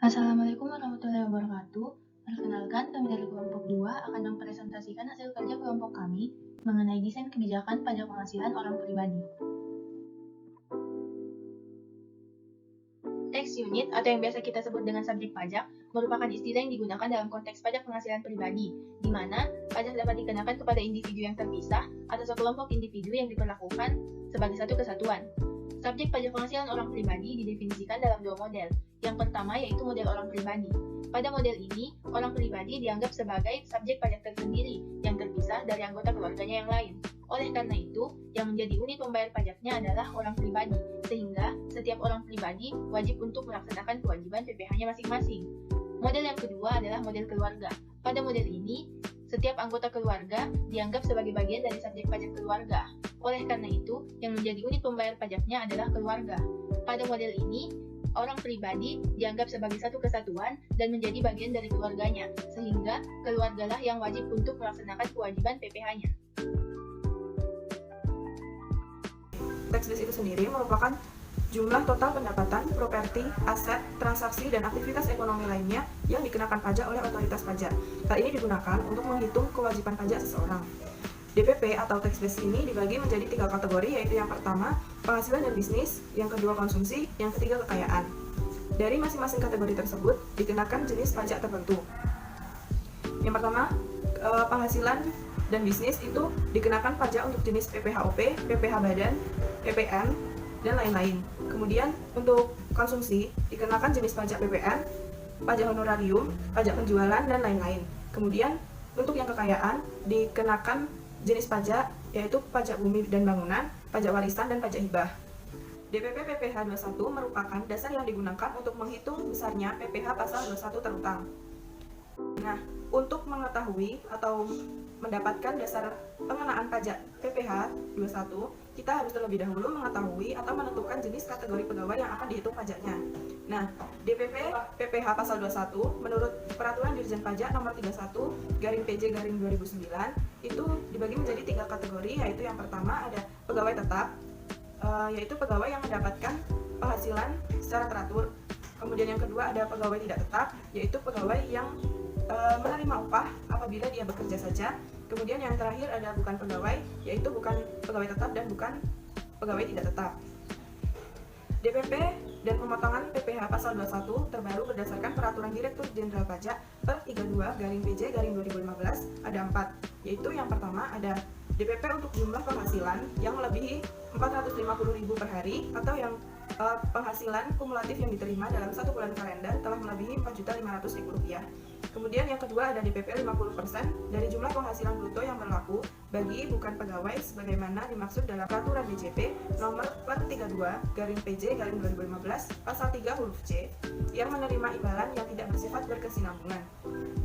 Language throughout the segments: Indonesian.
Assalamualaikum warahmatullahi wabarakatuh. Perkenalkan, kami dari kelompok 2 akan mempresentasikan hasil kerja kelompok kami mengenai desain kebijakan pajak penghasilan orang pribadi. Tax unit atau yang biasa kita sebut dengan subjek pajak merupakan istilah yang digunakan dalam konteks pajak penghasilan pribadi, di mana pajak dapat dikenakan kepada individu yang terpisah atau sekelompok individu yang diperlakukan sebagai satu kesatuan. Subjek pajak penghasilan orang pribadi didefinisikan dalam dua model. Yang pertama yaitu model orang pribadi. Pada model ini, orang pribadi dianggap sebagai subjek pajak tersendiri yang terpisah dari anggota keluarganya yang lain. Oleh karena itu, yang menjadi unit pembayar pajaknya adalah orang pribadi, sehingga setiap orang pribadi wajib untuk melaksanakan kewajiban PPh-nya masing-masing. Model yang kedua adalah model keluarga. Pada model ini, setiap anggota keluarga dianggap sebagai bagian dari subjek pajak keluarga. Oleh karena itu, yang menjadi unit pembayar pajaknya adalah keluarga. Pada model ini, orang pribadi dianggap sebagai satu kesatuan dan menjadi bagian dari keluarganya, sehingga keluargalah yang wajib untuk melaksanakan kewajiban PPh-nya. Tax base itu sendiri merupakan jumlah total pendapatan, properti, aset, transaksi, dan aktivitas ekonomi lainnya yang dikenakan pajak oleh otoritas pajak. Hal ini digunakan untuk menghitung kewajiban pajak seseorang. DPP atau tax base ini dibagi menjadi 3 kategori, yaitu yang pertama, penghasilan dan bisnis, yang kedua konsumsi, yang ketiga kekayaan. Dari masing-masing kategori tersebut dikenakan jenis pajak tertentu. Yang pertama, penghasilan dan bisnis itu dikenakan pajak untuk jenis PPh-OP, PPh badan, PPN, dan lain-lain. Kemudian untuk konsumsi dikenakan jenis pajak PPN, pajak honorarium, pajak penjualan, dan lain-lain. Kemudian untuk yang kekayaan dikenakan jenis pajak yaitu pajak bumi dan bangunan, pajak warisan, dan pajak hibah. DPP PPh 21 merupakan dasar yang digunakan untuk menghitung besarnya PPh pasal 21 terutang. Nah, untuk mengetahui atau mendapatkan dasar pengenaan pajak PPh 21, kita harus terlebih dahulu mengetahui atau menentukan jenis kategori pegawai yang akan dihitung pajaknya. Nah, DPP PPh pasal 21 menurut Peraturan Dirjen Pajak nomor 31/PJ/2009 itu dibagi menjadi 3 kategori, yaitu yang pertama ada pegawai tetap, yaitu pegawai yang mendapatkan penghasilan secara teratur. Kemudian yang kedua ada pegawai tidak tetap, yaitu pegawai yang menerima upah apabila dia bekerja saja. Kemudian yang terakhir ada bukan pegawai, yaitu bukan pegawai tetap dan bukan pegawai tidak tetap. DPP dan pemotongan PPh pasal 21 terbaru berdasarkan Peraturan Direktur Jenderal Pajak per 32/PJ/2015 ada 4, yaitu yang pertama ada DPP untuk jumlah penghasilan yang melebihi 450.000 per hari atau yang penghasilan kumulatif yang diterima dalam 1 bulan kalender telah melebihi Rp4.500.000. Kemudian yang kedua ada DPP 50% dari jumlah penghasilan bruto yang berlaku bagi bukan pegawai sebagaimana dimaksud dalam Peraturan DJP nomor per 32/PJ/2015 pasal 3 huruf C yang menerima imbalan yang tidak bersifat berkesinambungan.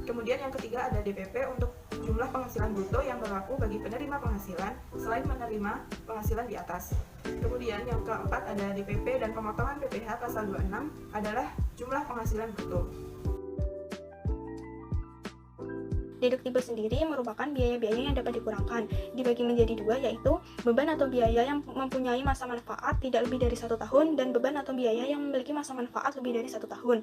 Kemudian yang ketiga ada DPP untuk jumlah penghasilan bruto yang berlaku bagi penerima penghasilan selain menerima penghasilan di atas. Kemudian yang keempat ada DPP dan pemotongan PPh pasal 26 adalah jumlah penghasilan bruto. Deduktibel sendiri merupakan biaya-biaya yang dapat dikurangkan, dibagi menjadi 2, yaitu beban atau biaya yang mempunyai masa manfaat tidak lebih dari 1 tahun dan beban atau biaya yang memiliki masa manfaat lebih dari 1 tahun.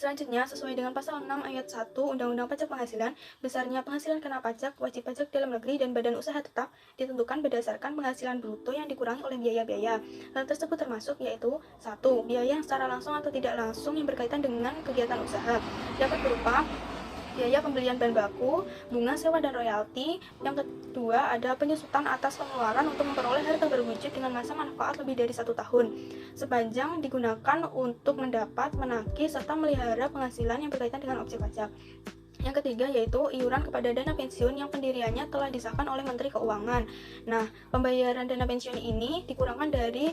Selanjutnya, sesuai dengan pasal 6 ayat 1 Undang-Undang Pajak Penghasilan, besarnya penghasilan kena pajak, wajib pajak dalam negeri, dan badan usaha tetap ditentukan berdasarkan penghasilan bruto yang dikurangi oleh biaya-biaya. Hal tersebut termasuk yaitu 1. Biaya yang secara langsung atau tidak langsung yang berkaitan dengan kegiatan usaha, dapat berupa biaya pembelian bahan baku, bunga sewa dan royalti. Yang kedua ada penyusutan atas pengeluaran untuk memperoleh harta berwujud dengan masa manfaat lebih dari 1 tahun, sepanjang digunakan untuk mendapat, menagih, serta melihara penghasilan yang berkaitan dengan objek pajak. Yang ketiga yaitu iuran kepada dana pensiun yang pendiriannya telah disahkan oleh Menteri Keuangan. Nah, pembayaran dana pensiun ini dikurangkan dari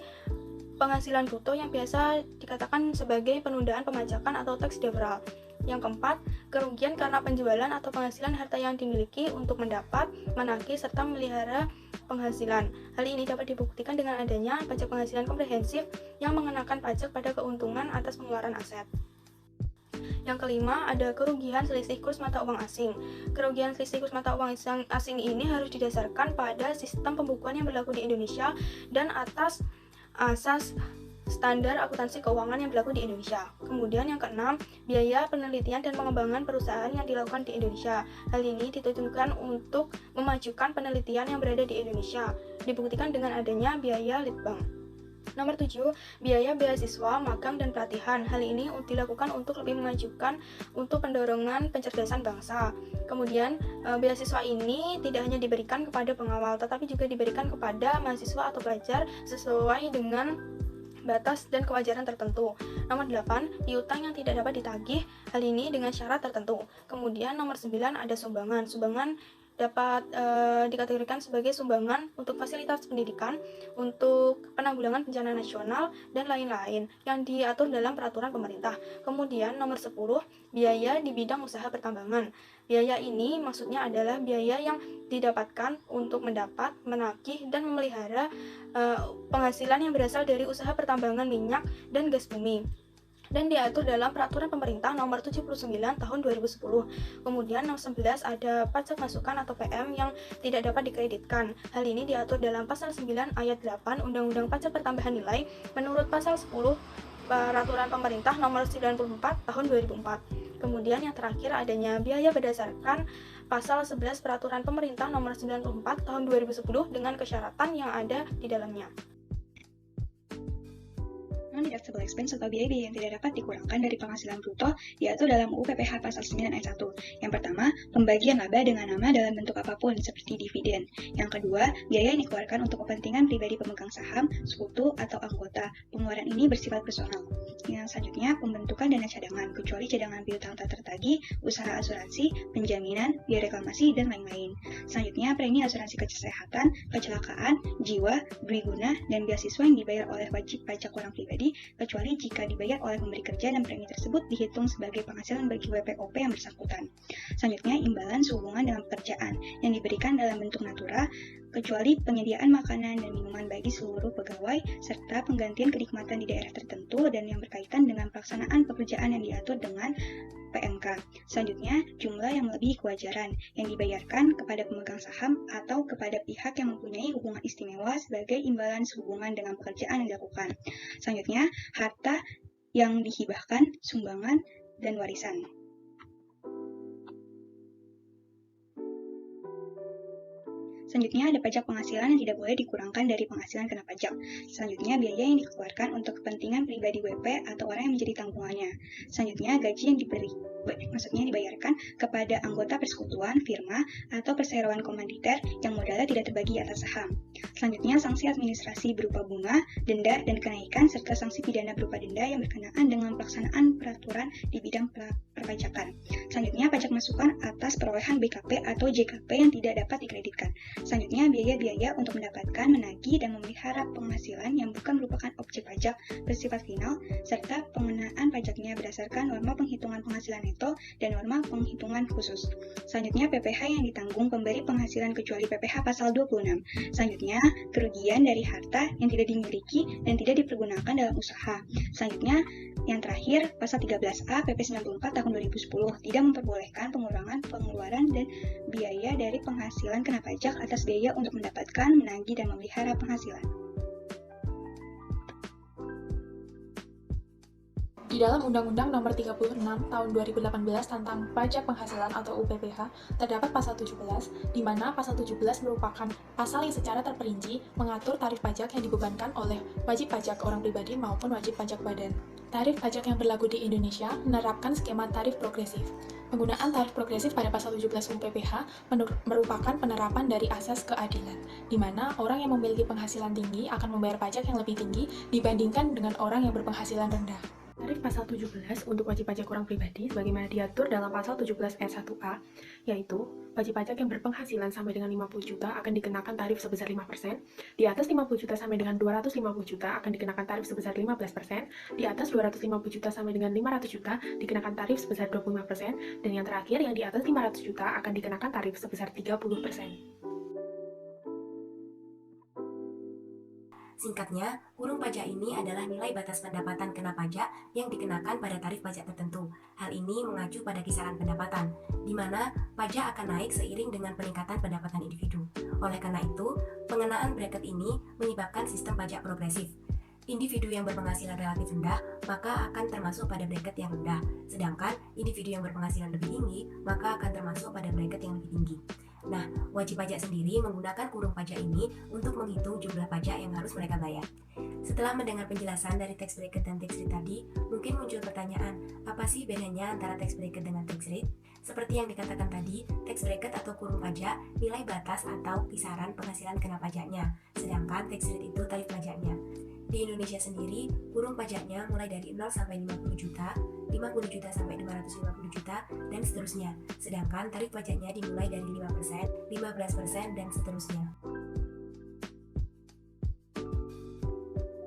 penghasilan bruto yang biasa dikatakan sebagai penundaan pemajakan atau tax deferral. Yang keempat, kerugian karena penjualan atau penghasilan harta yang dimiliki untuk mendapat, menagih, serta memelihara penghasilan. Hal ini dapat dibuktikan dengan adanya pajak penghasilan komprehensif yang mengenakan pajak pada keuntungan atas pengeluaran aset. Yang kelima, ada kerugian selisih kurs mata uang asing. Kerugian selisih kurs mata uang asing ini harus didasarkan pada sistem pembukuan yang berlaku di Indonesia dan atas asas standar akuntansi keuangan yang berlaku di Indonesia. Kemudian yang keenam, biaya penelitian dan pengembangan perusahaan yang dilakukan di Indonesia. Hal ini ditujukan untuk memajukan penelitian yang berada di Indonesia, dibuktikan dengan adanya biaya litbang. Nomor 7, biaya beasiswa, magang, dan pelatihan. Hal ini dilakukan untuk lebih memajukan untuk pendorongan pencerdasan bangsa. Kemudian, beasiswa ini tidak hanya diberikan kepada pengawal, tetapi juga diberikan kepada mahasiswa atau pelajar sesuai dengan batas dan kewajaran tertentu. Nomor 8, piutang yang tidak dapat ditagih, hal ini dengan syarat tertentu. Kemudian nomor 9 ada sumbangan. Sumbangan dapat dikategorikan sebagai sumbangan untuk fasilitas pendidikan, untuk penanggulangan bencana nasional, dan lain-lain yang diatur dalam peraturan pemerintah. Kemudian nomor 10, biaya di bidang usaha pertambangan. Biaya ini maksudnya adalah biaya yang didapatkan untuk mendapat, menagih, dan memelihara penghasilan yang berasal dari usaha pertambangan minyak dan gas bumi, dan diatur dalam peraturan pemerintah nomor 79 tahun 2010. Kemudian nomor 11 ada pajak masukan atau PM yang tidak dapat dikreditkan. Hal ini diatur dalam pasal 9 ayat 8 Undang-Undang Pajak Pertambahan Nilai menurut pasal 10 peraturan pemerintah nomor 94 tahun 2004. Kemudian yang terakhir adanya biaya berdasarkan pasal 11 peraturan pemerintah nomor 94 tahun 2010 dengan kesyaratan yang ada di dalamnya. Non-deductible expense atau biaya-biaya yang tidak dapat dikurangkan dari penghasilan bruto diatur dalam UU PPH pasal 9 ayat 1. Yang pertama, pembagian laba dengan nama dalam bentuk apapun seperti dividen. Yang kedua, biaya yang dikeluarkan untuk kepentingan pribadi pemegang saham, sekutu, atau anggota. Pengeluaran ini bersifat personal. Yang selanjutnya, pembentukan dana cadangan, kecuali cadangan piutang tak tertagih, usaha asuransi, penjaminan, biaya reklamasi, dan lain-lain. Selanjutnya, premi asuransi kesehatan, kecelakaan, jiwa, dwiguna, dan beasiswa yang dibayar oleh wajib pajak orang pribadi, kecuali jika dibayar oleh pemberi kerja dan premi tersebut dihitung sebagai penghasilan bagi WPOP yang bersangkutan. Selanjutnya, imbalan sehubungan dengan pekerjaan yang diberikan dalam bentuk natura, kecuali penyediaan makanan dan minuman bagi seluruh pegawai, serta penggantian kenikmatan di daerah tertentu dan yang berkaitan dengan pelaksanaan pekerjaan yang diatur dengan PMK. Selanjutnya, jumlah yang melebihi kewajaran yang dibayarkan kepada pemegang saham atau kepada pihak yang mempunyai hubungan istimewa sebagai imbalan sehubungan dengan pekerjaan yang dilakukan. Selanjutnya, harta yang dihibahkan, sumbangan, dan warisan. Selanjutnya ada pajak penghasilan yang tidak boleh dikurangkan dari penghasilan kena pajak. Selanjutnya biaya yang dikeluarkan untuk kepentingan pribadi WP atau orang yang menjadi tanggungannya. Selanjutnya gaji yang dibayarkan kepada anggota persekutuan, firma, atau perseroan komanditer yang modalnya tidak terbagi atas saham. Selanjutnya sanksi administrasi berupa bunga, denda, dan kenaikan serta sanksi pidana berupa denda yang berkenaan dengan pelaksanaan peraturan di bidang perpajakan. Selanjutnya pajak masukan atas perolehan BKP atau JKP yang tidak dapat dikreditkan. Selanjutnya, biaya-biaya untuk mendapatkan, menagih, dan memelihara penghasilan yang bukan merupakan objek pajak bersifat final, serta pengenaan pajaknya berdasarkan norma penghitungan penghasilan neto dan norma penghitungan khusus. Selanjutnya, PPh yang ditanggung pemberi penghasilan kecuali PPh pasal 26. Selanjutnya, kerugian dari harta yang tidak dimiliki dan tidak dipergunakan dalam usaha. Selanjutnya, yang terakhir, pasal 13A PP 94 tahun 2010 tidak memperbolehkan pengurangan pengeluaran dan biaya dari penghasilan kena pajak atas biaya untuk mendapatkan, menagih, dan memelihara penghasilan. Di dalam Undang-Undang Nomor 36 Tahun 2018 tentang Pajak Penghasilan atau UPPH, terdapat pasal 17, di mana pasal 17 merupakan pasal yang secara terperinci mengatur tarif pajak yang dibebankan oleh wajib pajak orang pribadi maupun wajib pajak badan. Tarif pajak yang berlaku di Indonesia menerapkan skema tarif progresif. Penggunaan tarif progresif pada pasal 17 UPPH merupakan penerapan dari asas keadilan, di mana orang yang memiliki penghasilan tinggi akan membayar pajak yang lebih tinggi dibandingkan dengan orang yang berpenghasilan rendah. Tarif pasal 17 untuk wajib pajak orang pribadi sebagaimana diatur dalam pasal 17 ayat 1A, yaitu wajib pajak yang berpenghasilan sampai dengan 50 juta akan dikenakan tarif sebesar 5%, di atas 50 juta sampai dengan 250 juta akan dikenakan tarif sebesar 15%, di atas 250 juta sampai dengan 500 juta dikenakan tarif sebesar 25%, dan yang terakhir yang di atas 500 juta akan dikenakan tarif sebesar 30%. Singkatnya, kurung pajak ini adalah nilai batas pendapatan kena pajak yang dikenakan pada tarif pajak tertentu. Hal ini mengacu pada kisaran pendapatan, di mana pajak akan naik seiring dengan peningkatan pendapatan individu. Oleh karena itu, pengenaan bracket ini menyebabkan sistem pajak progresif. Individu yang berpenghasilan relatif rendah maka akan termasuk pada bracket yang rendah, sedangkan individu yang berpenghasilan lebih tinggi maka akan termasuk pada bracket yang lebih tinggi. Nah, wajib pajak sendiri menggunakan kurung pajak ini untuk menghitung jumlah pajak yang harus mereka bayar. Setelah mendengar penjelasan dari tax bracket dan tax rate tadi, mungkin muncul pertanyaan, apa sih bedanya antara tax bracket dengan tax rate? Seperti yang dikatakan tadi, tax bracket atau kurung pajak nilai batas atau kisaran penghasilan kena pajaknya, sedangkan tax rate itu tarif pajaknya. Di Indonesia sendiri, kurung pajaknya mulai dari 0 sampai 50 juta, 50 juta sampai 550 juta, dan seterusnya. Sedangkan tarif pajaknya dimulai dari 5%, 15%, dan seterusnya.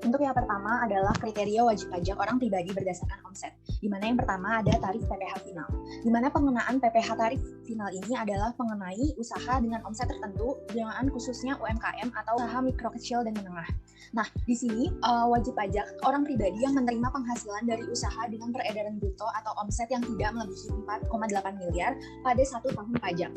Untuk yang pertama adalah kriteria wajib pajak orang pribadi berdasarkan omset, di mana yang pertama ada tarif PPh final, di mana pengenaan PPh tarif final ini adalah mengenai usaha dengan omset tertentu, dengan khususnya UMKM atau usaha mikro kecil dan menengah. Nah, di sini wajib pajak orang pribadi yang menerima penghasilan dari usaha dengan peredaran bruto atau omset yang tidak melebihi 4,8 miliar pada 1 tahun pajak.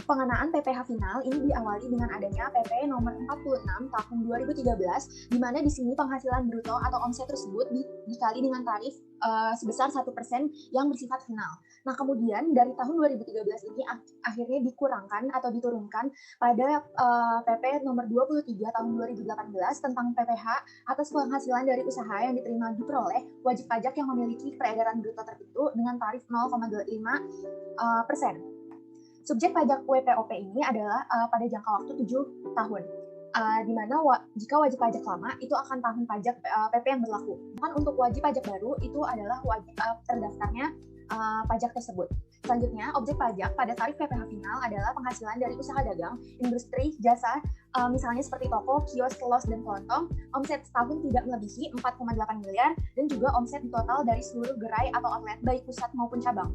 Pengenaan PPh final ini diawali dengan adanya PP nomor 46 tahun 2013, di mana di sini penghasilan bruto atau omset tersebut dikali dengan tarif sebesar 1% yang bersifat final. Nah, kemudian dari tahun 2013 ini akhirnya dikurangkan atau diturunkan pada PP nomor 23 tahun 2018 tentang PPh atas penghasilan dari usaha yang diperoleh wajib pajak yang memiliki peredaran bruto tertentu dengan tarif 0,25%. Subjek pajak WPOP ini adalah pada jangka waktu 7 tahun, di mana jika wajib pajak lama itu akan tahun pajak PP yang berlaku. Dan untuk wajib pajak baru itu adalah wajib terdaftarnya pajak tersebut. Selanjutnya, objek pajak pada tarif PPh final adalah penghasilan dari usaha dagang, industri, jasa, misalnya seperti toko, kios, kelos, dan kelontong, omset setahun tidak melebihi 4,8 miliar, dan juga omset total dari seluruh gerai atau outlet, baik pusat maupun cabang.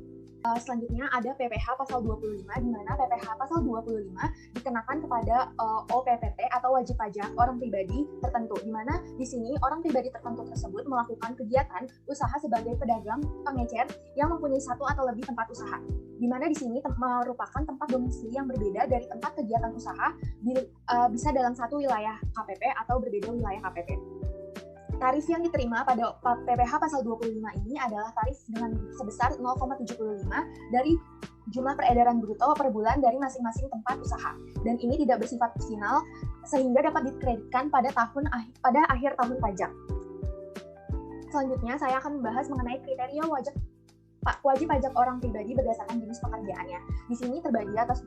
Selanjutnya ada PPh pasal 25, di mana PPh pasal 25 dikenakan kepada OPPT atau wajib pajak orang pribadi tertentu, di mana di sini orang pribadi tertentu tersebut melakukan kegiatan usaha sebagai pedagang, pengecer yang mempunyai satu atau lebih tempat usaha, di mana di sini merupakan tempat domisili yang berbeda dari tempat kegiatan usaha, bisa dalam satu wilayah KPP atau berbeda wilayah KPP. Tarif yang diterima pada PPh pasal 25 ini adalah tarif dengan sebesar 0,75 dari jumlah peredaran bruto per bulan dari masing-masing tempat usaha. Dan ini tidak bersifat final sehingga dapat dikreditkan pada akhir tahun pajak. Selanjutnya saya akan membahas mengenai kriteria wajib pajak orang pribadi berdasarkan jenis pekerjaannya. Di sini terbagi atas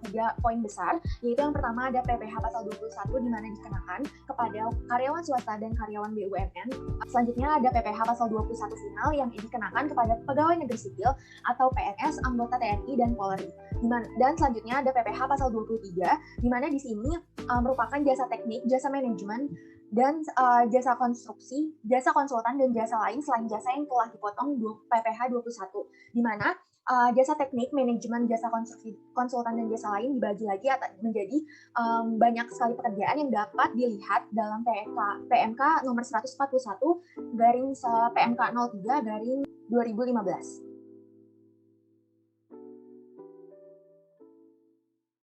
3 poin besar, yaitu yang pertama ada PPh pasal 21 di mana dikenakan kepada karyawan swasta dan karyawan BUMN. Selanjutnya ada PPh pasal 21 final yang dikenakan kepada pegawai negeri sipil atau PNS, anggota TNI dan Polri. Dan selanjutnya ada PPh pasal 23 di mana di sini merupakan jasa teknik, jasa manajemen, dan jasa konstruksi, jasa konsultan, dan jasa lain selain jasa yang telah dipotong PPh 21, di mana jasa teknik, manajemen, jasa konstruksi, konsultan, dan jasa lain dibagi lagi menjadi banyak sekali pekerjaan yang dapat dilihat dalam PMK nomor 141 garing PMK 03 garing 2015.